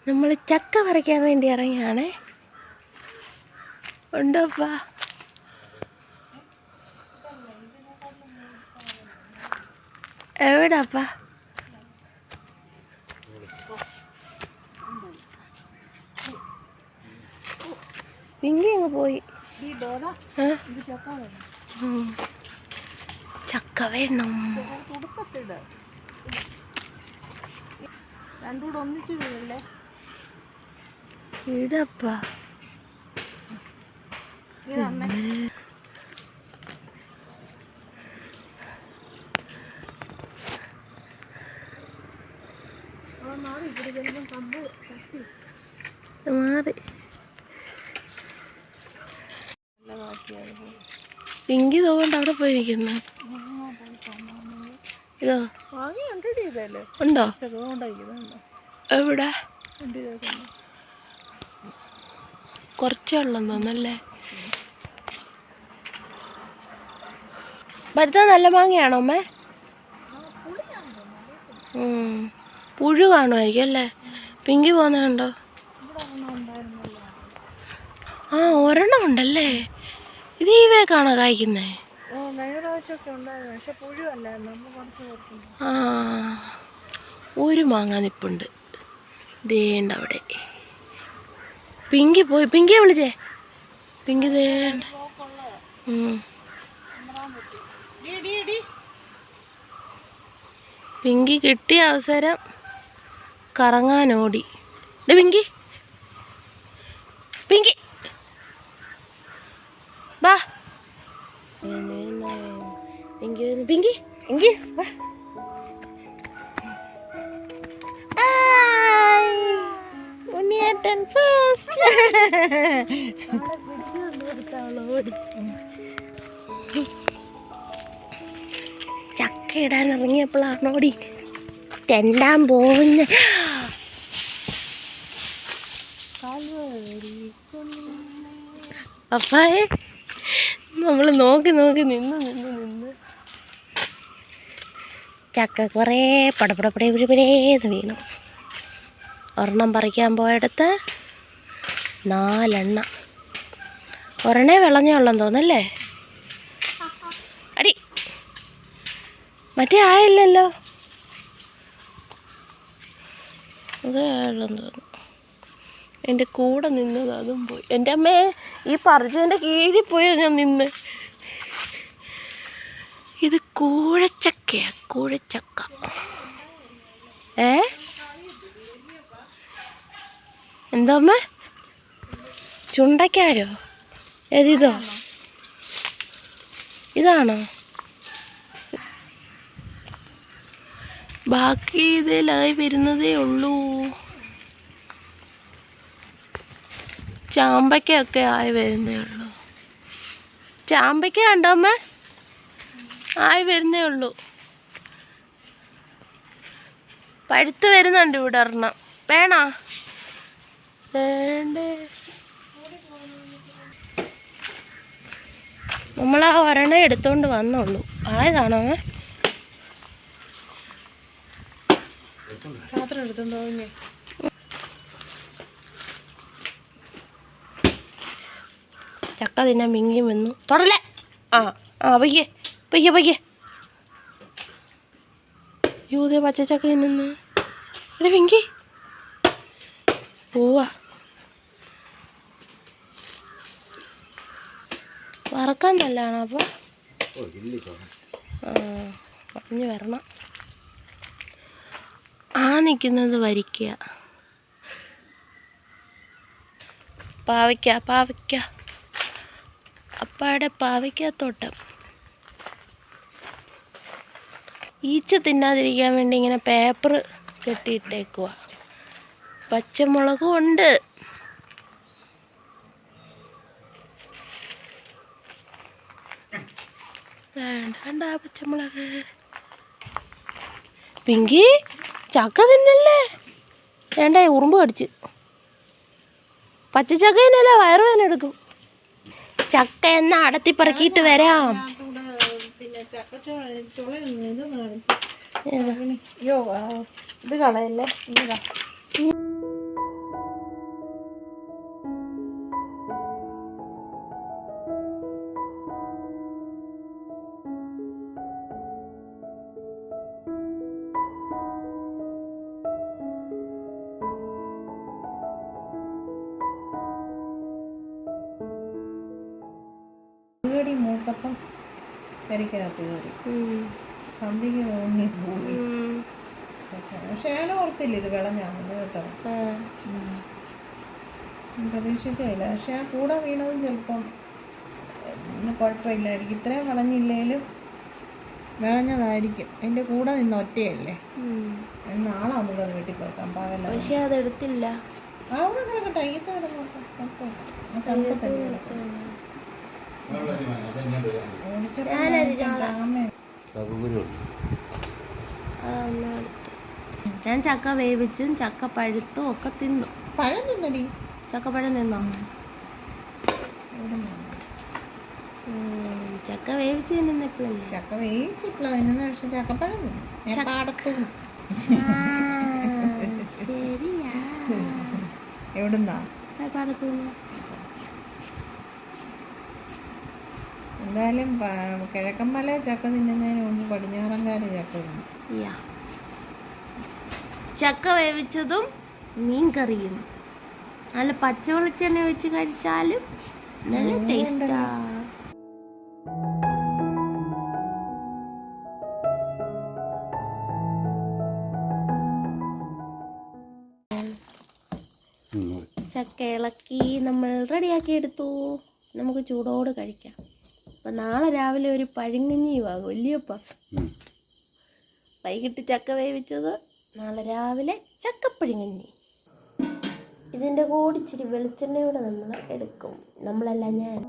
നമ്മൾ ചക്ക പറിക്കാൻ വേണ്ടി ഇറങ്ങിയാണേ. ഉണ്ടോപ്പാ? എവിടാപ്പാ? പിങ്കി അങ്ങ് പോയി. ചക്ക വേണം. രണ്ടുകൂടെ ഒന്നിച്ച് വീഴല്ലേ? വീടപ്പാ. മാറി. പിങ്കി തോകൊണ്ട് അവിടെ പോയിരിക്കുന്നു. ഇതോ ഉണ്ടോ? എവിടെ? കുറച്ചുള്ളം തോന്നല്ലേ? ഇവിടുത്തെ നല്ല മാങ്ങയാണോ അമ്മേ? പുഴു കാണുമായിരിക്കും അല്ലേ? പിങ്കി പോകുന്നുണ്ടോ? ആ, ഒരെണ്ണം ഉണ്ടല്ലേ? ഇത് ഈ വേക്കാണോ കായ്ക്കുന്നേ? ആ, ഒരു മാങ്ങ നിപ്പുണ്ട് ദേണ്ട അവിടെ. പിങ്കി പോയി. പിങ്കിയെ വിളിച്ചേ. പിങ്കി ദേണ്ട. പിങ്കി കിട്ടിയ അവസരം കറങ്ങാനോടി. പിങ്കി പിങ്കി ബാ. പിങ്കി പിങ്കി പിങ്കി ഉണ്ണിയേട്ടൻ ഫസ്റ്റ്. ചക്ക ഇടാൻ ഇറങ്ങിയപ്പോഴാണോടി തെണ്ടാൻ പോകുന്ന. പപ്പായെ നമ്മൾ നോക്കി നോക്കി നിന്ന് നിന്ന് നിന്ന് ചക്ക കുറേ പടപടപടേന്ന് വീണു. ഒരെണ്ണം പറിക്കാൻ പോയടുത്ത് 4 എണ്ണം. ഒരെണ്ണേ വിളഞ്ഞുള്ളെന്ന് തോന്നല്ലേ? അടി മറ്റേ ആയില്ലല്ലോ. അതേ ആയുള്ളെന്ന് തോന്നുന്നു. എൻ്റെ കൂടെ നിന്നത് അതും പോയി. എൻ്റെ അമ്മേ, ഈ പറിച്ചതിൻ്റെ കീഴിൽ പോയി ഞാൻ നിന്ന്. ഇത് കൂഴച്ചക്കയാ, കൂഴച്ചക്ക. എന്താ അമ്മ? ചുണ്ടക്കാരോ? ഏതിതോ? ഇതാണോ? ബാക്കി ഇതിലായി വരുന്നതേ ഉള്ളൂ. ചാമ്പയ്ക്കൊക്കെ ആയി വരുന്നേ ഉള്ളൂ. ചാമ്പയ്ക്ക കണ്ടോ അമ്മ? ആയി വരുന്നേ ഉള്ളൂ. പഴുത്ത് വരുന്നുണ്ട് ഇവിടെ ഒരെണ്ണം. വേണോ? വേണ്ടേ. നമ്മളാ ഒരെണ്ണം എടുത്തോണ്ട് വന്നുള്ളൂ. ആയതാണോ അമ്മ? പാത്രം എടുത്തോണ്ടോ? ചക്ക തിന്നാൻ മിങ്ങിയും വന്നു. തൊടല്ലേ. പയ്യെ പയ്യെ പയ്യെ. യൂതേ പച്ചച്ചക്ക തിന്നു. ഇവിടെ പിങ്കി പോവാ. വറക്കാൻ നല്ലതാണോ അപ്പോൾ? പറഞ്ഞു വരണം. നിൽക്കുന്നത് വരിക്കുക. പാവയ്ക്ക പാവയ്ക്ക. അപ്പാടെ പാവയ്ക്കത്തോട്ടം. ഈച്ച തിന്നാതിരിക്കാൻ വേണ്ടി ഇങ്ങനെ പേപ്പർ കെട്ടിയിട്ടേക്കുക. പച്ചമുളകും ഉണ്ട്. വേണ്ട പച്ചമുളക്. പിങ്കി ചക്ക തിന്നല്ലേ? വേണ്ടേ, ഉറുമ്പ് കടിച്ച്. പച്ചച്ചക്ക തിന്നല്ലേ വയറുവേദന എടുക്കും. ചക്ക എന്നാ അടത്തിപ്പറക്കിയിട്ട് വരാം. ഇത് കളയല്ലേ. കൊടുത്തപ്പം പെരക്കകത്ത് കയറി സന്ധ്യക്ക് തോന്നി പോയി. പക്ഷെ ഞാൻ ഓർത്തില്ല ഇത് വിളഞ്ഞാണെന്ന് കേട്ടോ. പ്രതീക്ഷിച്ചില്ല. പക്ഷെ ആ കൂടെ വീണതും ചിലപ്പം കുഴപ്പമില്ലായിരിക്കും. ഇത്രയും വിളഞ്ഞില്ലേലും വിളഞ്ഞതായിരിക്കും. എൻ്റെ കൂടെ നിന്ന് ഒറ്റയല്ലേ. നാളെ നമുക്ക് അത് വെട്ടിപ്പോക്കാം പകല. പക്ഷെ അതെടുത്തില്ല. അവിടെ കിടക്കട്ടെ. അയ്യത്ത് കിടന്നോട്ടെ. ഞാൻ ചക്ക വേവിച്ചും ചക്ക പഴുത്തും ഒക്കെ തിന്നു. പഴം തിന്നടി. ചക്കപ്പഴം തിന്നോ? ചക്ക വേവിച്ച് തിന്നുന്നപ്പോഴല്ലേ? ചക്ക വേവിച്ചിപ്പോഴാ തിന്നുന്ന. പക്ഷെ ചക്കപ്പഴം തിന്നു. ശരിയാ. എവിടുന്നാ? എന്തായാലും കിഴക്കൻ മല ചക്ക തിന്നുന്നതിന് മുമ്പ് പടിഞ്ഞാറൻകാര് ചക്ക തിന്നു. ചക്ക വേവിച്ചതും മീൻ കറിയും നല്ല പച്ച വെളിച്ചെണ്ണ വെച്ച് കഴിച്ചാലും നല്ല ടേസ്റ്റാ. ചക്ക ഇളക്കി നമ്മൾ റെഡിയാക്കി എടുത്തു. നമുക്ക് ചൂടോട് കഴിക്കാം. അപ്പം നാളെ രാവിലെ ഒരു പഴങ്കഞ്ഞി വാങ്ങും. വലിയപ്പ വൈകിട്ട് ചക്ക വേവിച്ചത്, നാളെ രാവിലെ ചക്കപ്പഴങ്കഞ്ഞി. ഇതിൻ്റെ കൂടെ ഇച്ചിരി വെളിച്ചെണ്ണയോടെ നമ്മൾ എടുക്കും. നമ്മളല്ല, ഞാൻ.